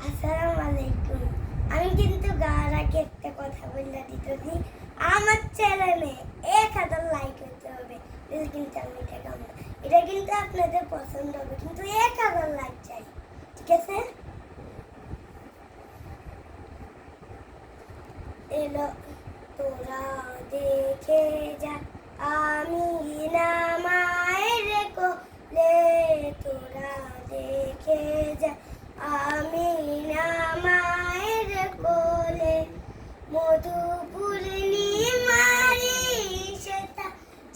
আসসালামু আলাইকুম। আমি কিন্তু গাওয়ার আগে একটা কথা বলে দিতেছি, আমার চ্যানেলে 1000 লাইক হতে হবে। কিন্তু আমি এটা গাবো না। এটা কিন্তু আপনাদের পছন্দ হবে, কিন্তু 1000 লাইক চাই, ঠিক আছে? এলো তোরা দেখে যা, আমি না মায়ের কোলে, তোরা দেখে যা, আমি না মায়ের কোলে, মধু পূর্ণিমারি সেটা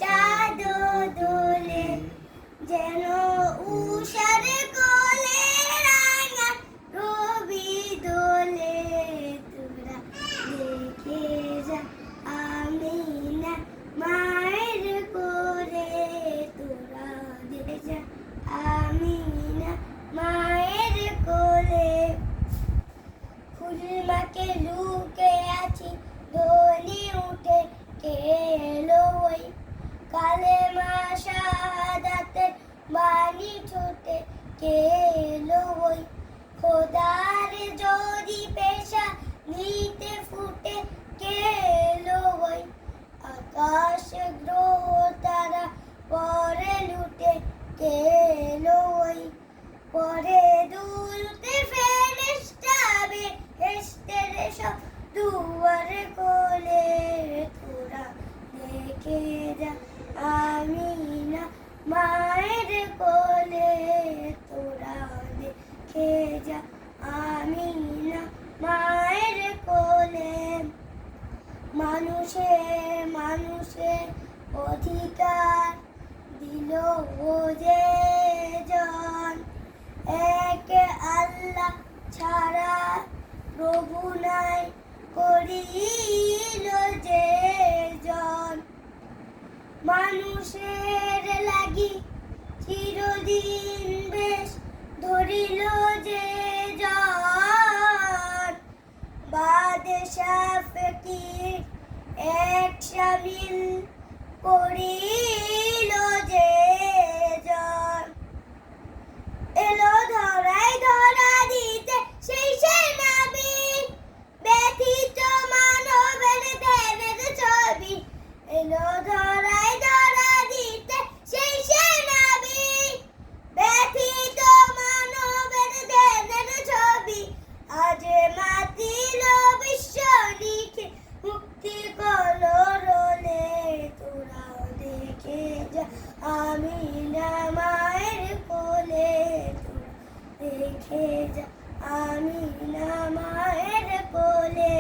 চাঁদ দোলে, যেন উষার কোলে রাঙা রবি দোলে, তোরা দেখে যা, আমি না মায়ের কোলে, তোরা দেখে যা, আমি না মায়ের কোলে, ফুলমাকে লুকে আছি, ধনী উঠে কে এলো ওই, কালেমা শাহাদাতের বাণী ছোটে কে এলো ওই, খোদার যদি পেশা নিতে ফুটে কে এলো ওই, আকাশ গ্রহ তারা পরে লুটে কে এলো ওই, পরে দুলতে ফেরেশতা বেহেশতের সব দুয়ারে কোলে, তোরা দেখে যা, আমি না মায়ের কোলে, তোরা দেখে যা, আমি না মায়ের কোলে, মানুষের অধিকার দিল ও যে জন, এক আল্লাহ ছাড়া প্রভু নাই করিল যে জন, মানুষের লাগি চিরদিন বেশ ধরিল যে জন, বাদশাহ ফকির এক শামিল করিল যে জন, এলো ধরায় ধরা দিতে সেই নবী, ব্যথিত মানবের ধ্যানের ছবি, এলো ধরায় ধরা দিতে সেই নবী, ব্যথিত মানবের ধ্যানের ছবি, আজ মাতিল বিশ্ব লিখে মুক্তি কলরলে, তোরা দেখে যা, আমি না মায়ের কোলে, তোরা দেখে যা, আমি না মায়ের কোলে।